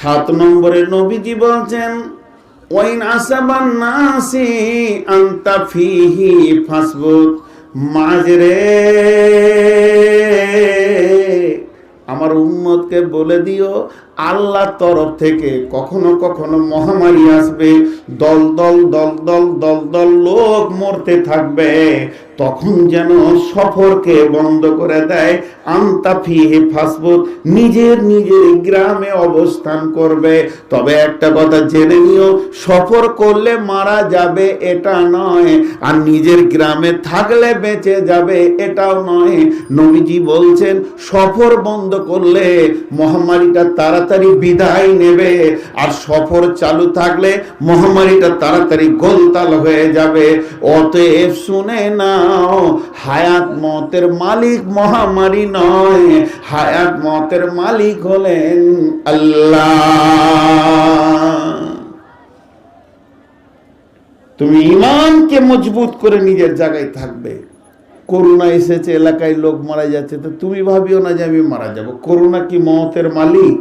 7 নম্বরে নবীজি বলছেন ওয়াইন আসাবান নাসি আনতা ফিহি ফাসবুত, মাজরে আমার উম্মতকে বলে দিও আল্লাহর তরফ থেকে কখনো কখনো মহামারী আসবে, দল দল দল দল দল দল লোক মরতে থাকবে, তখন যেন সফরকে বন্ধ করে দেয়। আনতা ফিহি ফাসবুত, নিজের নিজের গ্রামে অবস্থান করবে। তবে একটা কথা জেনে নিও, সফর করলে মারা যাবে এটা নয়, আর নিজের গ্রামে থাকলে বেঁচে যাবে এটাও নয়। নবীজি বলছেন সফর বন্ধ করলে মহামারীটা তাড়াতাড়ি বিদায় নেবে, আর সফর চালু থাকলে মহামারীটা তাড়াতাড়ি গোলতাল হয়ে যাবে। অতএব শুনে নাও, হায়াত মতের মালিক মহামারী নয়, হায়াত মতের মালিক হলেন আল্লাহ। তুমি ঈমানকে মজবুত করে নিজের জায়গায় থাকবে। করোনা এসেছে, এলাকায় লোক মারা যাচ্ছে, তো তুমি ভাবিও না যে আমি মারা যাব। করোনা কি মতের মালিক?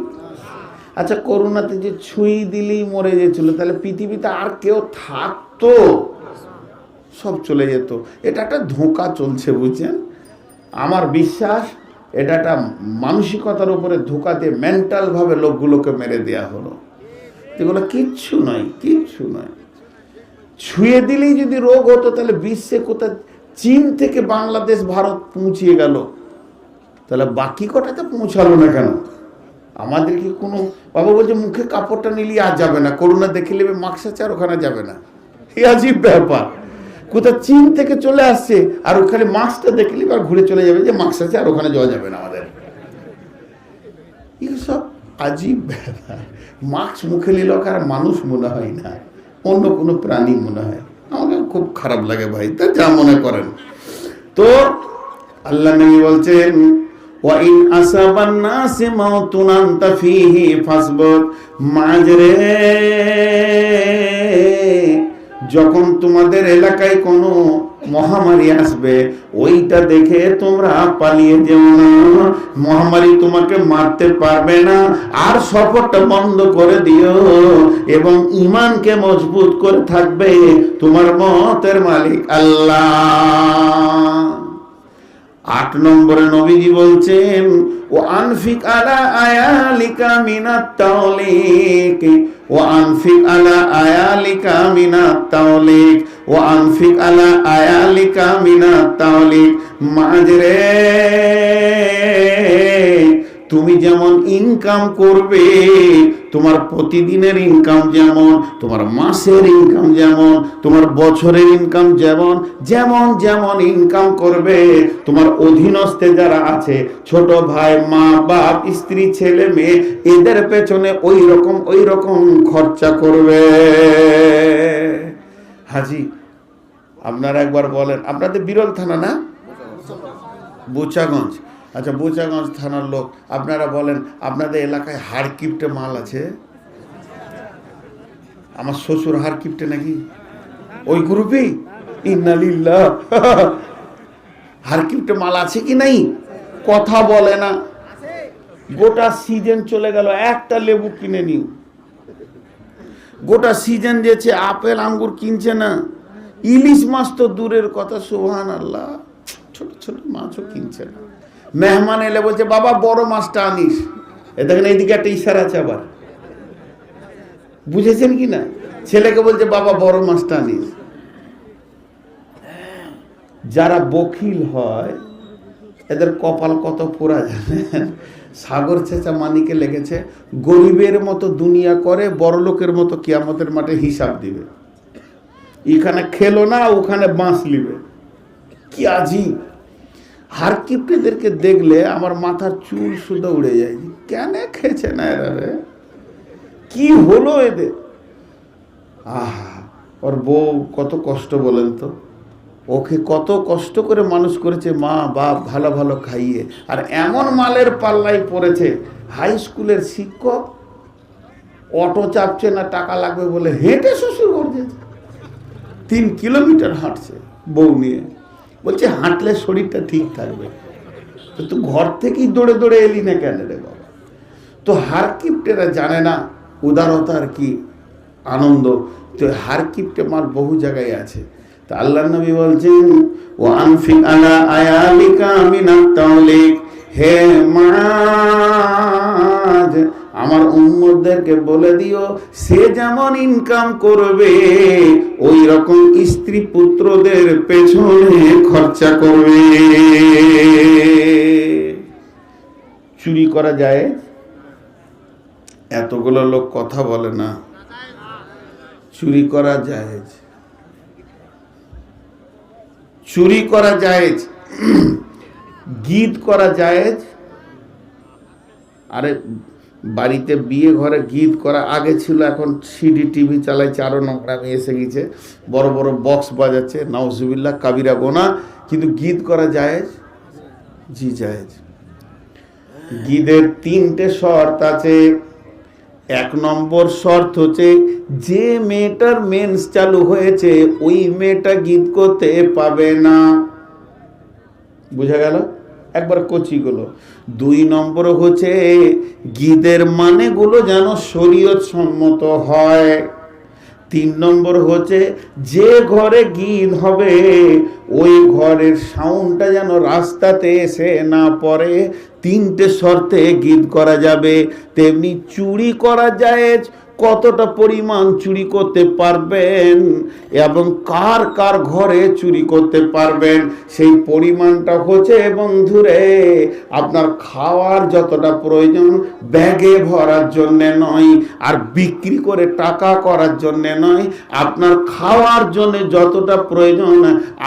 আচ্ছা, করোনাতে যে ছুঁই দিলেই মরে গেছিল, তাহলে পৃথিবীতে আর কেউ থাকতো? সব চলে যেত। এটা একটা ধোঁকা চলছে, বুঝছেন? আমার বিশ্বাস এটা একটা মানসিকতার উপরে ধোঁকা দিয়ে মেন্টাল ভাবে লোকগুলোকে মেরে দেয়া হলো। এগুলো কিচ্ছু নয়, কিচ্ছু নয়। ছুঁয়ে দিলেই যদি রোগ হতো, তাহলে বিশ্বে কোথায় চীন থেকে বাংলাদেশ ভারত পৌঁছিয়ে গেল, তাহলে বাকি কটাতে পৌঁছালো না কেন? আমাদের কি কোনো বাবা বলছে মুখে কাপড়টা নিলে আর যাবে না, করোনা দেখে নেবে মাস্ক আছে আর ওখানে যাবে না? এই আজীব ব্যাপার। কোথায় চীন থেকে চলে আসছে আর ওখানে মাস্কটা দেখে নেবে আর ঘুরে চলে যাবে যে মাস্ক আছে আর ওখানে যাওয়া যাবে না আমাদের। এসব আজীব ব্যাপার। মাস্ক মুখে নিল আর মানুষ মনে হয় না, অন্য কোনো প্রাণী মনে হয়। আমাকে খুব খারাপ লাগে ভাই, তা যা মনে করেন। তো আল্লাহ নবী বলছেন ওয়াইন আসাবান নাসি মাউতুন আনতা ফিহি ফাসবুত, মাজরে যখন তোমাদের এলাকায় কোনো মহামারী আসবে, ওইটা দেখে তোমরা পালিয়ে যেও না। মহামারী তোমাকে মারতে পারবে না, আর সফরটা বন্ধ করে দিও এবং ঈমানকে মজবুত করে থাকবে। তোমার মতের মালিক আল্লাহ। 8 নম্বরে নবীজি বলছেন ও আনফিক আলা আয়ালিকা মিনাত তাওলিক, ও আনফিক আলা আয়ালিকা মিনাত তাওলিক, ও আনফিক আলা আয়ালিকা মিনাত তাওলিক, মাজরে তুমি যেমন ইনকাম করবে, তোমার প্রতিদিনের ইনকাম যেমন, তোমার মাসের ইনকাম যেমন, তোমার বছরের ইনকাম যেমন, যেমন যেমন ইনকাম করবে, তোমার অধীনস্থে যারা আছে, ছোট ভাই, মা বাপ, স্ত্রী, ছেলে মেয়ে, এদের পেছনে ওই রকম খরচা করবে। হাজি, আপনারা একবার বলেন, আপনাদের বিরল থানা না? বোচাগঞ্জ। আচ্ছা, বোচাগঞ্জ থানার লোক, আপনারা বলেন আপনাদের এলাকায় হাড়কিপ্টে মাল আছে? আমার শ্বশুর হাড়কিপ্টে নাকি ওই গ্রুপেই? ইন্নালিল্লাহ। হাড়কিপ্টে মাল আছে কি নাই? কথা বলে না। গোটা সিজন চলে গেল, একটা লেবু কিনে নিও। গোটা সিজন যেছে, আপেল আঙ্গুর কিনছে না, ইলিশ মাছ তো দূরের কথা, সুবহানাল্লাহ, ছোট ছোট মাছও কিনছে না। মেহমান এলে বলছে বাবা বড় মাছটা আনিস। এ দেখেন এইদিকে একটা ইশারা আছে আবার, বুঝেছেন কি না? ছেলেকে বলছে বাবা বড় মাছটা আনিস। যারা বখিল হয় এদের কপাল কত পোড়া জানেন? সাগর ছেঁচা মানিকে লেগেছে, গরিবের মতো দুনিয়া করে, বড় লোকের মতো কিয়ামতের মাঠে হিসাব দিবে। এখানে খেলো না, ওখানে বাঁশ লিবে। কি আজীব! হাড়কিপ্টেদেরকে দেখলে আমার মাথার চুল শুদ্ধ উড়ে যায়। কেন খেয়েছে না এরা রে? কি হলো এদের? আহা, ওর বউ কত কষ্ট বলেন তো, ওকে কত কষ্ট করে মানুষ করেছে মা বাপ, ভালো ভালো খাইয়ে, আর এমন মালের পাল্লাই পড়েছে। হাই স্কুলের শিক্ষক অটো চাপছে না, টাকা লাগবে বলে হেঁটে শ্বশুর ঘর যেছে, 3 কিলোমিটার হাঁটছে বউ নিয়ে, বলছে হাঁটলে শরীরটা ঠিক থাকবে। তো তুই ঘর থেকেই দৌড়ে দৌড়ে এলি না কেন রে বাবা? তো হারকিপ্টেরা জানে না উদারতার কি আনন্দ। তো হারকিপ্টে মাল বহু জায়গায় আছে। তো আল্লাহর নবী বলছেন ওয়া আনফিক আলা আয়ালিকা মিনাত তাওলিক, হে মুআজ আমার উম্মতদেরকে বলে দিও সে যেমন ইনকাম করবে ওই রকম স্ত্রী পুত্রদের পেছনে খরচা করবে। চুরি করা যায়? এতগুলো লোক কথা বলে না। চুরি করা যায়, চুরি করা যায়, গীত করা যায়। আরে বাড়িতে বিয়ে ঘরে গীত করা আগে ছিল, এখন সিডি টিভি চালাইছে, আরো নোংরামি এসে গেছে, বড় বড় বক্স বাজাচ্ছে, নাউজুবিল্লাহ কাবিরা গোনা। কিন্তু গীত করা যায়? জি যায়। গীতের 3টে শর্ত আছে। 1 নম্বর শর্ত হচ্ছে যে মেয়েটার মেন্স চালু হয়েছে ওই মেয়েটা গীত করতে পাবে না। বুঝা গেল? একবার কচিগুলো। 2 নম্বর হচ্ছে গীতের মানেগুলো যেন শরীয়ত সম্মত হয়। 3 নম্বর হচ্ছে যে ঘরে গীত হবে ওই ঘরের সাউন্ডটা যেন রাস্তাতে এসে না পড়ে। 3টে শর্তে গীত করা যাবে। তেমনি চুরি করা যায়, কতটা পরিমাণ চুরি করতে পারবেন এবং কার কার ঘরে চুরি করতে পারবেন সেই পরিমাণটা হচ্ছে বন্ধুরে আপনার খাওয়ার যতটা প্রয়োজন ব্যাগে ভরার জন্য নয়, আর বিক্রি করে টাকা করার জন্য নয়। আপনার খাওয়ার জন্য যতটা প্রয়োজন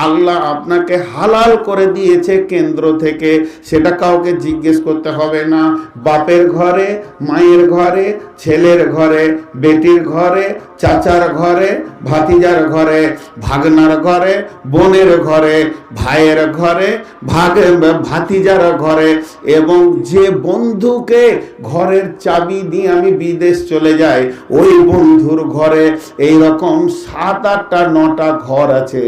আল্লাহ আপনাকে হালাল করে দিয়েছে কেন্দ্র থেকে, সেটা কাউকে জিজ্ঞেস করতে হবে না। বাপের ঘরে, মায়ের ঘরে, ছেলের ঘরে, বেটির ঘরে, চাচার ঘরে, ভাতিজার ঘরে, ভাগনার ঘরে, বোনের ঘরে, ভাইয়ের ঘরে, ভাতিজার ঘরে, এবং যে বন্ধুকে ঘরের চাবি দিয়ে আমি বিদেশ চলে যাই ওই বন্ধুর ঘরে। এই রকম 7-8টা 9টা ঘর আছে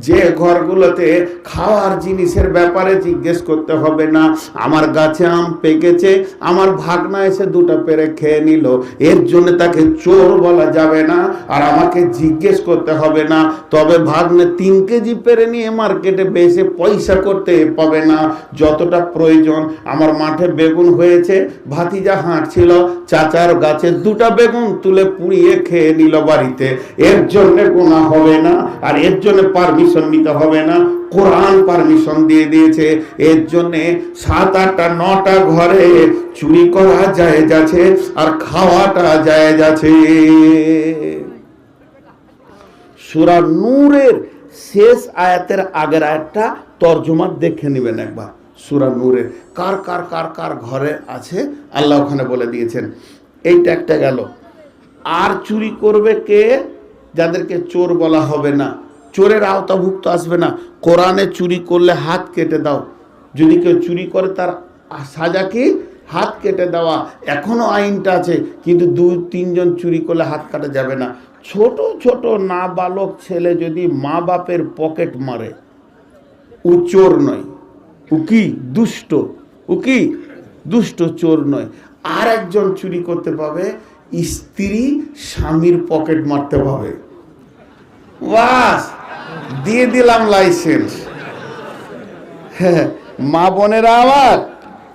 যে ঘরগুলোতে খাওয়ার জিনিসের ব্যাপারে জিজ্ঞেস করতে হবে না। আমার গাছে আম পেকেছে, আমার ভাগনা এসে 2টা পেরে খেয়ে নিল, এর জন্য তাকে চোর বলা যাবে না আর আমাকে জিজ্ঞেস করতে হবে না। তবে ভাগ্নে 3 কেজি পেরে নিয়ে মার্কেটে বেশি পয়সা করতে পাবে না। যতটা প্রয়োজন, আমার মাঠে বেগুন হয়েছে, ভাতিজা হাঁটছিল, চাচার গাছে 2টা বেগুন তুলে পুড়িয়ে খেয়ে নিল বাড়িতে, এর জন্য গুনাহ হবে না আর এর জন্য পারমিশন নিতে হবে না। কোরআন পারমিশন দিয়ে দিয়েছে। এর জন্য 7-8টা 9টা ঘরে চুরি করা জায়েজ আছে আর খাওয়াটা জায়েজ আছে। সূরা নূরের শেষ আয়াতের আগের আয়াতটা তরজমা দেখে নেবেন একবার। সূরা নূরের কার কার কার কার ঘরে আছে আল্লাহ ওখানে বলে দিয়েছেন। এইটা একটা গেল। আর চুরি করবে কে? যাদেরকে চোর বলা হবে না, চোরের আওতাভুক্ত আসবে না। কোরআনে চুরি করলে হাত কেটে দাও। যদি কেউ চুরি করে তার সাজা কি? হাত কেটে দেওয়া। এখনো আইনটা আছে, কিন্তু 2-3 জন চুরি করলে হাত কাটা যাবে না। ছোট ছোট নাবালক ছেলে যদি মা বাপের পকেট মারে, ও চোর নয়, ও কি দুষ্ট, ও কি দুষ্ট, চোর নয়। আর একজন চুরি করতে পাবে, স্ত্রী স্বামীর পকেট মারতে পাবে। বাস, দিয়ে দিলাম লাইসেন্স। হ্যাঁ, মা বোনেরা আবার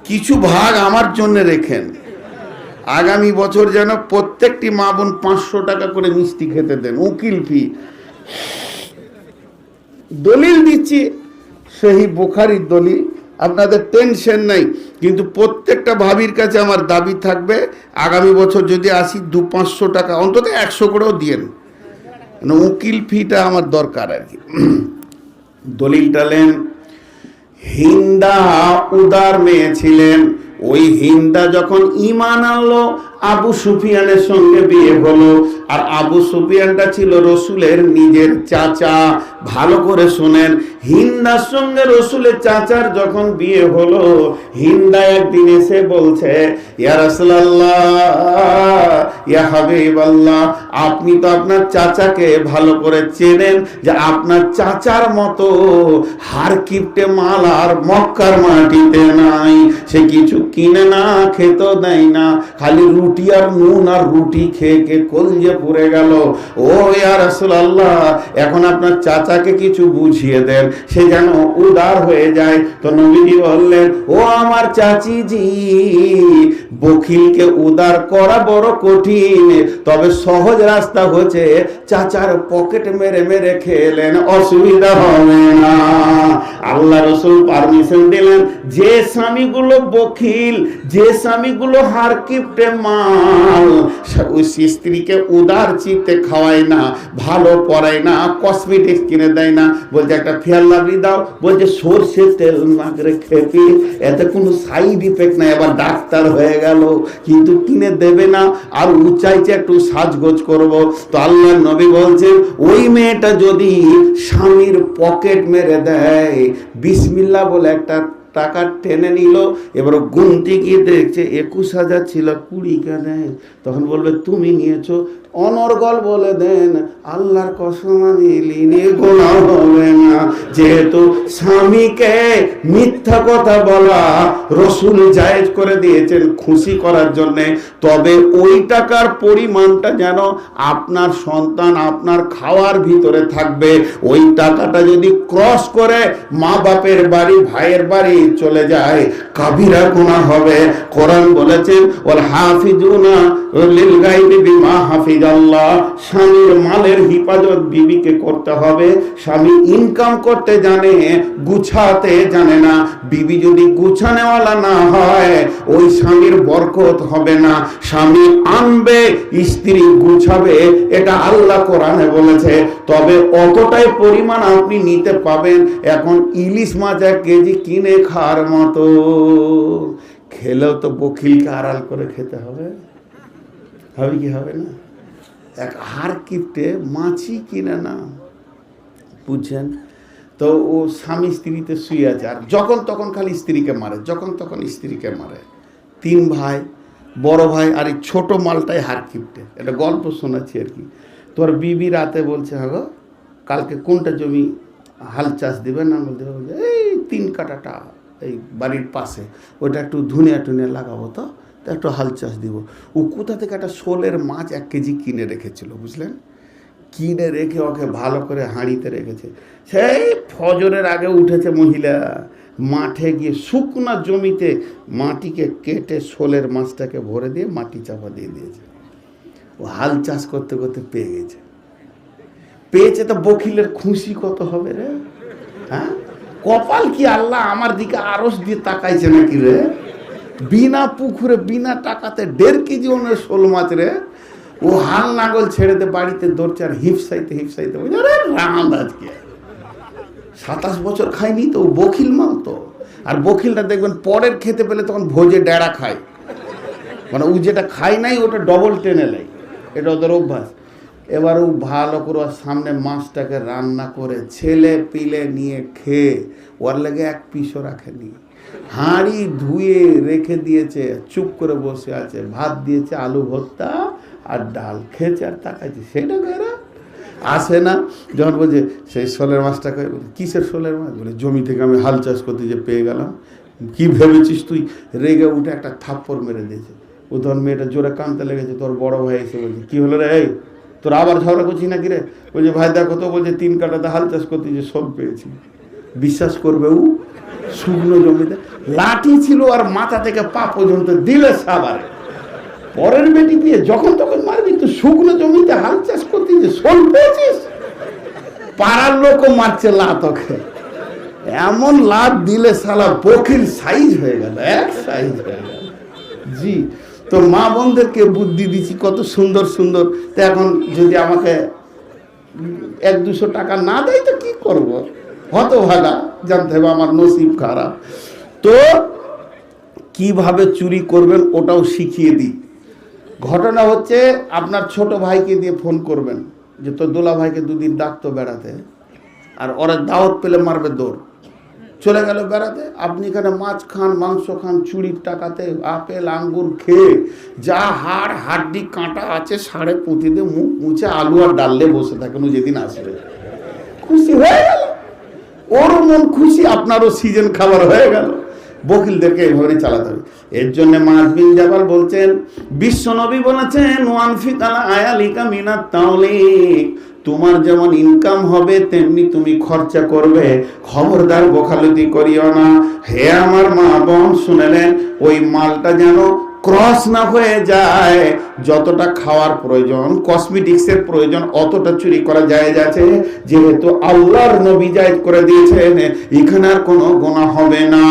কিছু ভাগ আমার জন্য রেখেন। আগামী বছর যেন প্রত্যেকটি মা বোন 500 টাকা করে মিষ্টি খেতে দেন, উকিল ফি। দলিল দিচ্ছি, সহিহ বুখারীর দলিল, আপনাদের টেনশন নাই। কিন্তু প্রত্যেকটা ভাবির কাছে আমার দাবি থাকবে, আগামী বছর যদি আসি 200-500 টাকা অন্তত 100 করেও দিয়েন, উকিল ফিটা আমার দরকার আর কি। দলিলটা লেন, হিন্দা উদার মেয়ে ছিলেন। ওই হিন্দা যখন ঈমান আনলো, আবু সুফিয়ানের সঙ্গে বিয়ে হলো। আর আবু সুফিয়ানটা ছিল রসুলের নিজের চাচা। ভালো করে শুনেন, হিন্দার সঙ্গে রসুলের চাচার যখন বিয়ে হলো, হিন্দা একদিন এসে বলছে, ইয়া রাসূলুল্লাহ, ইয়া হাবিবাল্লাহ, আপনি তো আপনার চাচাকে ভালো করে চেনেন যে আপনার চাচার মতো হার কিপটে মাল আর মক্কার মাটিতে নাই। সে কিছু কিনে না, খেতেও দেয় না, খালি রুটি আর নুন আর রুটি খেয়ে খেয়ে কলজে পুড়ে গেল। ও ইয়া রাসূলুল্লাহ, এখন আপনার চাচাকে কিছু বুঝিয়ে দেন, সে যেন উদার হয়ে যায়। তো নবীজি বললেন, ও আমার চাচিজি, বখিলকে উদার করা বড় কঠিন, তবে সহজ রাস্তা হচ্ছে চাচার পকেট মেরে মেরে খেলেন, অসুবিধা হবে না। আল্লাহ রাসূল পারমিশন দিলেন, যে স্বামীগুলো বখিল, যে স্বামীগুলো হার কিপটে মাল, ওই স্ত্রীকে উদার চিত্তে খাওয়ায় না, ভালো পরায় না, কসমেটিক্স কিনে দেয় না, বলছে একটা ফেয়ার লাভলি দাও, বলছে সরষের তেল মাখরে খেপি, এতে কোনো সাইড ইফেক্ট নাই, আবার ডাক্তার হয়ে গেল, কিন্তু কিনে দেবে না, আর চাইছে একটু সাজগোজ করব। তো আল্লাহ নবী বলছেন, ওই মেয়েটা যদি স্বামীর পকেট মেরে দেয়, বিসমিল্লাহ বলে একটা টাকা টেনে নিল, এবার গুনতে গিয়ে দেখছে 21,000 ছিল, 20 কেন, তখন বলবে তুমি নিয়েছো। অনর্গল বলে দেন, আল্লাহর কসম আমি লিনি, গোনা হবে না। যেহেতু স্বামীকে মিথ্যা কথা বলা রসুল জায়েজ করে দিয়েছেন খুশি করার জন্য, তবে ওই টাকার পরিমাণটা যেন আপনার সন্তান আপনার খাওয়ার ভিতরে থাকবে। ওই টাকাটা যদি ক্রস করে মা বাপের বাড়ি, ভাইয়ের বাড়ি চলে যায়, কাবিরা গুনাহ হবে। কোরআন বলেছে, ওয়াল হাফিজুনা লিল গায়বি বিমা হাফিজাল্লাহ, স্বামীর মালের হিফাজত বিবিকে করতে হবে। স্বামী ইনকাম করতে জানে, গুছাতে জানে না, বিবি যদি গুছানেওয়ালা না হয়, ওই স্বামীর বরকত হবে না। স্বামী আনবে, স্ত্রী গুছাবে, এটা আল্লাহ কোরআনে বলেছে। তবে অতটাই পরিমাণ আপনি নিতে পাবেন। এখন ইলিশ মাছ 1 কেজি কিনে খাওয়ার মতো খেলেও তো বখিলকে আড়াল করে খেতে হবে, হবে কি হবে না? এক হার কিপটে মাছই কিনে না, বুঝছেন তো? ও স্বামী স্ত্রীতে শুয়ে আছে, আর যখন তখন খালি স্ত্রীকে মারে, যখন তখন স্ত্রীকে মারে। 3 ভাই, বড় ভাই, আর এই ছোট মালটাই হার কিপটে। এটা গল্প শোনাচ্ছি আর কি। তোর বিবি রাতে বলছে, হ্যাঁ গো, কালকে কোনটা জমি হাল চাষ দিবে না? বলতে বলছে, এই 3 কাঠাটা এই বাড়ির পাশে, ওটা একটু ধুনিয়া টুনিয়া লাগাবো, তো একটু হাল চাষ দিব। ও কোথা থেকে একটা শোলের মাছ 1 কেজি কিনে রেখেছিল, বুঝলেন? কিনে রেখে ওকে ভালো করে হাঁড়িতে রেখেছে। সেই ফজরের আগে উঠেছে মহিলা, মাঠে গিয়ে শুকনো জমিতে মাটিকে কেটে শোলের মাছটাকে ভরে দিয়ে মাটি চাপা দিয়ে দিয়েছে। ও হাল চাষ করতে করতে পেয়ে গেছে। পেয়েছে তো বখিলের খুশি কত হবে রে? হ্যাঁ, কপাল কি আল্লাহ আমার দিকে আরস দিয়ে তাকাইছে নাকি রে? বিনা পুকুরে বিনা টাকাতে 1.5 কেজি ওনের শোল মাছ রে। ও হাল নাগল ছেড়ে দে, বাড়িতে দৌড়ছে আর হিপসাইতে হিপসাইতে বলছে, আরে রাঁধ আজকে 27 বছর খায়নি তো, ও বখিল মাল তো। আর বখিলটা দেখবেন পরের খেতে পেলে তখন ভোজে ডেড়া খায়, মানে ও যেটা খায় নাই ওটা ডবল টেনে নেয়, এটা ওদের অভ্যাস। এবার ও ভালো করে ওর সামনে মাছটাকে রান্না করে ছেলে পিলে নিয়ে খেয়ে, ওর লেগে 1 পিসও রাখেনি, হাঁড়ি ধুয়ে রেখে দিয়েছে, চুপ করে বসে আছে। ভাত দিয়েছে, আলু ভর্তা আর ডাল, খেয়েছে আর তাকাইছে। সেটা বেরা আসে না। যখন বলছে সেই শোলের মাছটাকে, কিসের শোলের মাছ? বলে জমি থেকে আমি হাল চাষ করতে যে পেয়ে গেলাম। কি ভেবেছিস তুই? রেগে উঠে একটা থাপ্পড় মেরে দিয়েছে। ও তখন মেয়েটা জোরে কাঁদতে লেগেছে। তোর বড় ভাই এসে বলছে, কি হলো রে, এই তোর আবার ঝগড়া করছিস নাকি রে? বলছে, ভাই দেখো তো, বলছে 3 কাঠাতে হাল চাষ করতে যে শোল পেয়েছি। বিশ্বাস করবে, ও শুকনো জমিতে লাঠি ছিল আর মাথা থেকে পা পর্যন্ত দিলে সাবার। পরের বেটি পেয়ে যখন তখন মারবি, তো শুকনো জমিতে হাল চাষ করতে যে শোল পেয়েছিস? পাড়ার লোকও মারছে লাত ওকে। এমন লাত দিলে শালা বখিল সাইজ হয়ে গেল, 1 সাইজ হয়ে গেল। জি, তো মা বোনদেরকে বুদ্ধি দিচ্ছি কত সুন্দর সুন্দর। তো এখন যদি আমাকে 100-200 টাকা না দেয় তো কি করব? হতভাগা, জানতে হবে আমার নসিব খারাপ। তো কিভাবে চুরি করবেন ওটাও শিখিয়ে দিই। ঘটনা হচ্ছে, আপনার ছোট ভাইকে দিয়ে ফোন করবেন যে তোর দোলা ভাইকে 2 দিন ডাকতো বেড়াতে, আর ওরা দাওয়াত পেলে মারবে দৌড়। চলে গেল বেড়াতে, আপনি এখানে মাছ খান, মাংস খান, চুরির টাকাতে আপেল আঙ্গুর খেয়ে যা হাড় হাড্ডি কাঁটা আছে সাড়ে পুঁতি দিয়ে মুখ মুছে আলু আর ডাললে বসে থাকেন। ও যেদিন আসবে খুশি হয়ে গেল, ওর মন খুশি, আপনারও সিজন খাবার হয়ে গেল। বকিলদেরকে এইভাবে চালাতে হবে। এর জন্য মুআয বিন জাবাল বলছেন, বিশ্ব নবী বলেছেন ওয়ানফিক আলা আয়ালিকা মিনাত তাওলিক, তোমার যেমন ইনকাম হবে তেমনি তুমি খরচা করবে, খবরদার বখালতি করিও না। হে আমার মা বোন শুনলেন, ওই মালটা যেন ক্রস না হয়ে যায়, যতটা খাওয়ার প্রয়োজন, কসমেটিক্সের প্রয়োজন, অতটা চুরি করা জায়েজ আছে, যেহেতু আল্লাহর নবী জায়েজ করে দিয়েছেন, এখানে আর কোনো গুনাহ হবে না।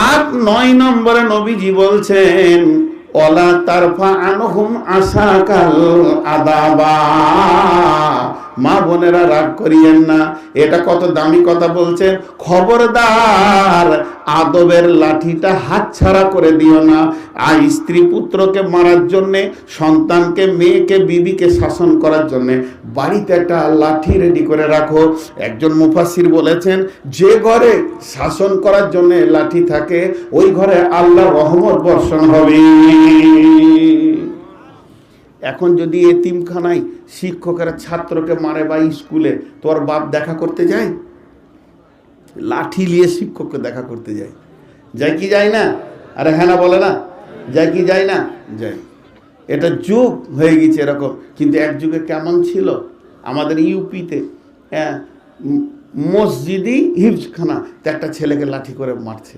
আর 9 নম্বরে নবীজি বলছেন ওয়ালা তারফা আনহুম আসাকাল আদাবা, মা বোনেরা রাগ করিয়েন না, এটা কত দামি কথা বলছেন, খবরদার আদবের লাঠিটা হাতছাড়া করে দিও না। আর স্ত্রী পুত্রকে মারার জন্যে, সন্তানকে, মেয়েকে, বিবিকে শাসন করার জন্যে বাড়িতে একটা লাঠি রেডি করে রাখো। একজন মুফাসসির বলেছেন, যে ঘরে শাসন করার জন্যে লাঠি থাকে ওই ঘরে আল্লাহর রহমত বর্ষণ হবে। এখন যদি এতিমখানায় শিক্ষকেরা ছাত্রকে মারে বা স্কুলে, তোর বাপ দেখা করতে যায়? লাঠি নিয়ে শিক্ষককে দেখা করতে যায়, যায় কি যায় না? আরে হ্যাঁ না বলে না, যায় কি যায় না? যায়। এটা যুগ হয়ে গেছে এরকম। কিন্তু এক যুগে কেমন ছিল আমাদের ইউপিতে, হ্যাঁ, মসজিদি হিফজখানা, একটা ছেলেকে লাঠি করে মারছে,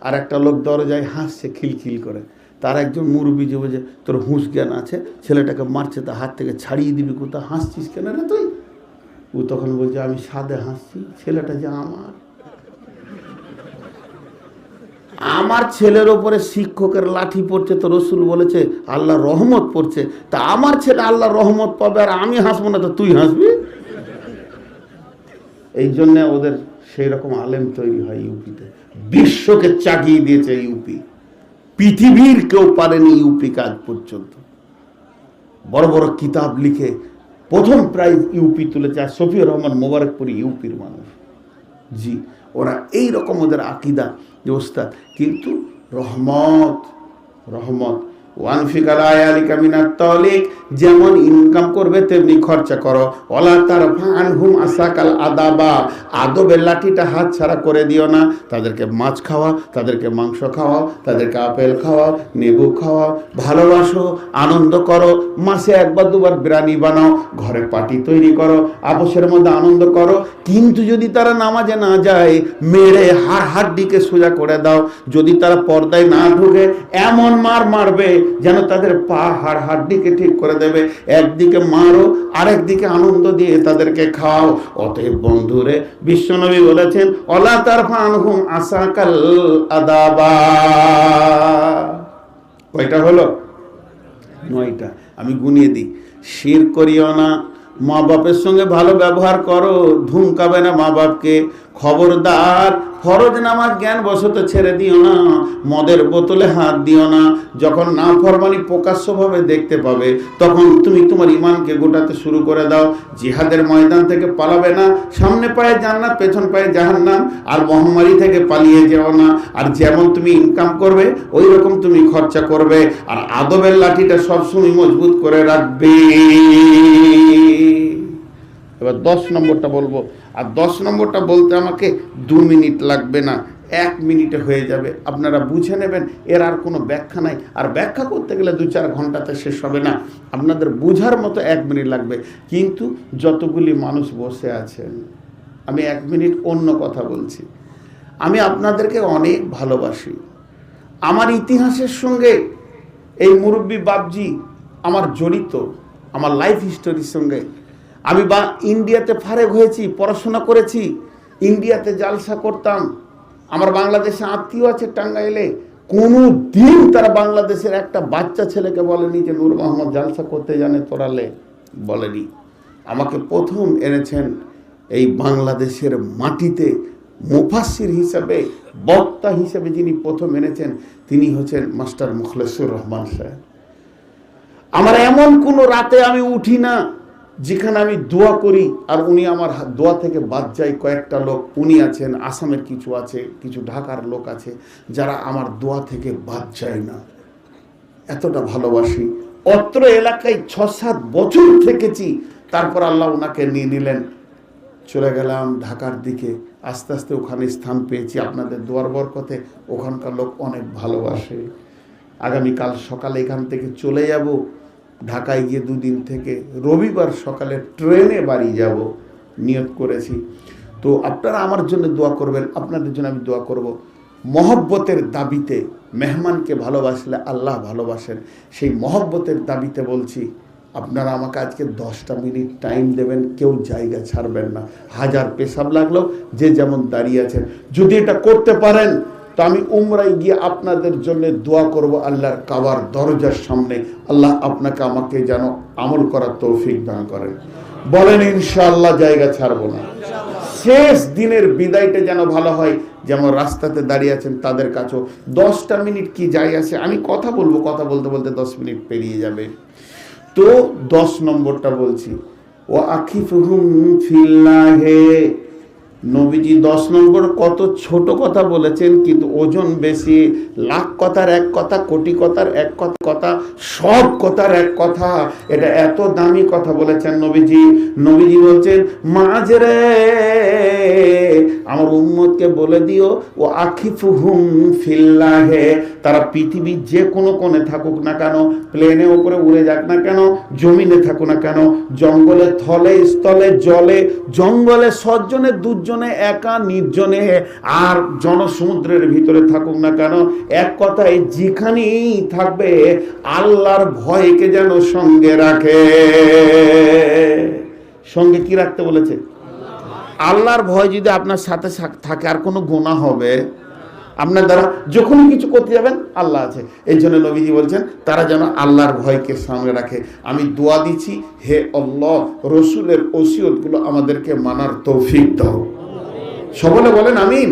আর একটা লোক দরজায় হাসছে খিলখিল করে। তার একজন মুরব্বি যে বলছে, তোর হুঁশ জ্ঞান আছে, ছেলেটাকে মারছে, তা হাত থেকে ছাড়িয়ে দিবি, কোথা হাসছিস কেন রে তুই? ও তখন বলছে, আমি সাদে হাসছি, ছেলেটা যে আমার ছেলের ওপরে শিক্ষকের লাঠি পড়ছে, তো রসুল বলেছে আল্লাহ রহমত পড়ছে, তা আমার ছেলে আল্লাহ রহমত পাবে আর আমি হাসবো না, তো তুই হাসবি? এই জন্যে ওদের সেই রকম আলেম তৈরি হয় ইউপিতে। বিশ্বকে চাগিয়ে দিয়েছে ইউপি, পৃথিবীর কেউ পারেনি ইউপি কাজ পর্যন্ত। বড় বড় কিতাব লিখে প্রথম প্রাইজ ইউপি তুলেছে। আর শফিউর রহমান মোবারকপুরি ইউপির মানুষ। জি, ওরা এই রকম ওদের আকীদা যে ওস্তাদ, কিন্তু রহমত রহমত ওয়ানফিক আলা আয়ালিকা মিনাত তাওলিক, যেমন ইনকাম করবে তেমনি খরচা করো। ওয়ালা তারফা আনহুম আসাকাল আদাবা, আদবের লাঠিটা হাত ছাড়া করে দিও না। তাদেরকে মাছ খাওয়া, তাদেরকে মাংস খাওয়া, তাদেরকে আপেল খাওয়া, লেবু খাওয়া, ভালোবাসো, আনন্দ করো। মাসে একবার দুবার বিরিয়ানি বানাও, ঘরে পার্টি তৈরি করো, আপসের মধ্যে আনন্দ করো। কিন্তু যদি তারা নামাজে না যায়, মেরে হাড্ডিকে সোজা করে দাও। যদি তারা পর্দায় না ঢুকে, এমন মারবে যেন তাদের পা হাড্ডিকে ঠিক করে দেবে। একদিকে মারো, আরেকদিকে আনন্দ দিয়ে তাদেরকে খাও। অতএব বন্ধুরে, বিশ্বনবী বলেছেন ওয়ালা তারফা আনহুম আসাকাল আদাবা। কয়টা হলো? 9টা। আমি গুনিয়ে দিই। শিরক করিও না, মা বাপের সঙ্গে ভালো ব্যবহার করো, ধুমকাবে না মা বাপকে। খবরদার ফরজ নামাজ জ্ঞান বশত ছেড়ে দিও না, মদের বোতলে হাত দিও না। যখন নাফরমানি প্রকাশ্যভাবে দেখতে পাবে, তখন তুমি তোমার ইমানকে গোটাতে শুরু করে দাও। জিহাদের ময়দান থেকে পালাবে না, সামনে পায়ে জান্নাত, পেছন পায়ে জাহান্নাম। আর মহামারী থেকে পালিয়ে যেও না। আর যেমন তুমি ইনকাম করবে, ওই রকম তুমি খরচা করবে। আর আদবের লাঠিটা সবসময় মজবুত করে রাখবে। এবার 10 নম্বরটা বলবো। আর 10 নম্বরটা বলতে আমাকে 2 মিনিট লাগবে না, 1 মিনিটে হয়ে যাবে। আপনারা বুঝে নেবেন, এর আর কোনো ব্যাখ্যা নাই। আর ব্যাখ্যা করতে গেলে 2-4 ঘন্টাতে শেষ হবে না। আপনাদের বুঝার মতো 1 মিনিট লাগবে। কিন্তু যতগুলি মানুষ বসে আছেন, আমি 1 মিনিট অন্য কথা বলছি। আমি আপনাদেরকে অনেক ভালোবাসি। আমার ইতিহাসের সঙ্গে এই মুরব্বী বাপজি আমার জড়িত, আমার লাইফ হিস্টোরির সঙ্গে। আমি ইন্ডিয়াতে ফারেক হয়েছি, পড়াশোনা করেছি, ইন্ডিয়াতে জালসা করতাম। আমার বাংলাদেশে আত্মীয় আছে টাঙ্গাইলে। কোনো দিন তারা বাংলাদেশের একটা বাচ্চা ছেলেকে বলেনি যে নূর মোহাম্মদ জালসা করতে জানে, তোরালে বলেনি। আমাকে প্রথম এনেছেন এই বাংলাদেশের মাটিতে মুফাসসির হিসাবে, বক্তা হিসাবে যিনি প্রথম এনেছেন, তিনি হচ্ছেন মাস্টার মুখলেসুর রহমান সাহেব। আমার এমন কোনো রাতে আমি উঠি না যেখানে আমি দোয়া করি আর উনি আমার দোয়া থেকে বাদ যায়, কয়েকটা লোক উনি আছেন, আসামের কিছু আছে, কিছু ঢাকার লোক আছে যারা আমার দোয়া থেকে বাদ যায় না, এতটা ভালোবাসি। অত্র এলাকায় 6-7 বছর থেকেছি, তারপর আল্লাহ ওনাকে নিয়ে নিলেন, চলে গেলাম ঢাকার দিকে। আস্তে আস্তে ওখানে স্থান পেয়েছি আপনাদের দোয়ার বরকতে। ওখানকার লোক অনেক ভালোবাসে। আগামীকাল সকালে এখান থেকে চলে যাব, ঢাকায় গিয়ে 2 দিন থেকে রবিবার সকালে ট্রেনে বাড়ি যাব, নিয়ত করেছি। তো আপনারা আমার জন্য দোয়া করবেন, আপনাদের জন্য আমি দোয়া করব। মহব্বতের দাবিতে, মেহমানকে ভালোবাসলে আল্লাহ ভালোবাসেন, সেই মহব্বতের দাবিতে বলছি, আপনারা আমাকে আজকে 10টা মিনিট টাইম দেবেন, কেউ জায়গা ছাড়বেন না। হাজার পেশাব লাগলেও যে যেমন দাঁড়িয়ে আছেন, যদি এটা করতে পারেন তো আমি উমরায় গিয়ে আপনাদের জন্য দোয়া করব আল্লাহর কাবার দরজার সামনে, আল্লাহ আপনাকে আমাকে যেন আমল করার তৌফিক দান করেন। বলেন ইনশাআল্লাহ জায়গা ছাড়বো না। শেষ দিনের বিদায়টা যেন ভালো হয়, যেমন রাস্তাতে দাঁড়িয়ে আছেন তাদের কাছেও 10টা মিনিট কি যাই আছে, আমি কথা বলবো, কথা বলতে বলতে 10 মিনিট পেরিয়ে যাবে। তো 10 নম্বরটা বলছি, ও আখিফুহুম ফিল্লাহে। নবীজি 10 নম্বর কত ছোট কথা বলেছেন, কিন্তু ওজন বেশি। লাখ কথার এক কথা, কোটি কথার এক কথা, সব কথার এক কথা। এটা এত দামি কথা বলেছেন নবীজি। নবীজি বলছেন, মাঝরে আমার উম্মতকে বলে দিও, ও আখিফুহুম ফিল্লাহে, তারা পৃথিবীর যে কোনো কোণে থাকুক না কেন, প্লেনে উপরে উড়ে যাক না কেন, জমিনে থাকুক না কেন, জঙ্গলে থলে স্থলে জলে, জঙ্গলে সজ্জনে দুজনে একা নির্জনে, আর জনসমুদ্রের ভিতরে থাকুক না কেন, এক কথায় যেখানেই থাকবে আল্লাহর ভয়কে যেন সঙ্গে রাখে। সঙ্গে কি রাখতে বলেছে? আল্লাহর ভয় যদি আপনার সাথে থাকে, আর কোনো গুনাহ হবে আপনার দ্বারা, যখনই কিছু করতে যাবেন আল্লাহ আছে। এই জন্য নবীজি বলছেন তারা যেন আল্লাহর ভয়কে সামনে রাখে। আমি দোয়া দিচ্ছি, হে আল্লাহ, রসুলের ওসিয়তগুলো আমাদেরকে মানার তৌফিক দাও। সকলে বলেন আমিন।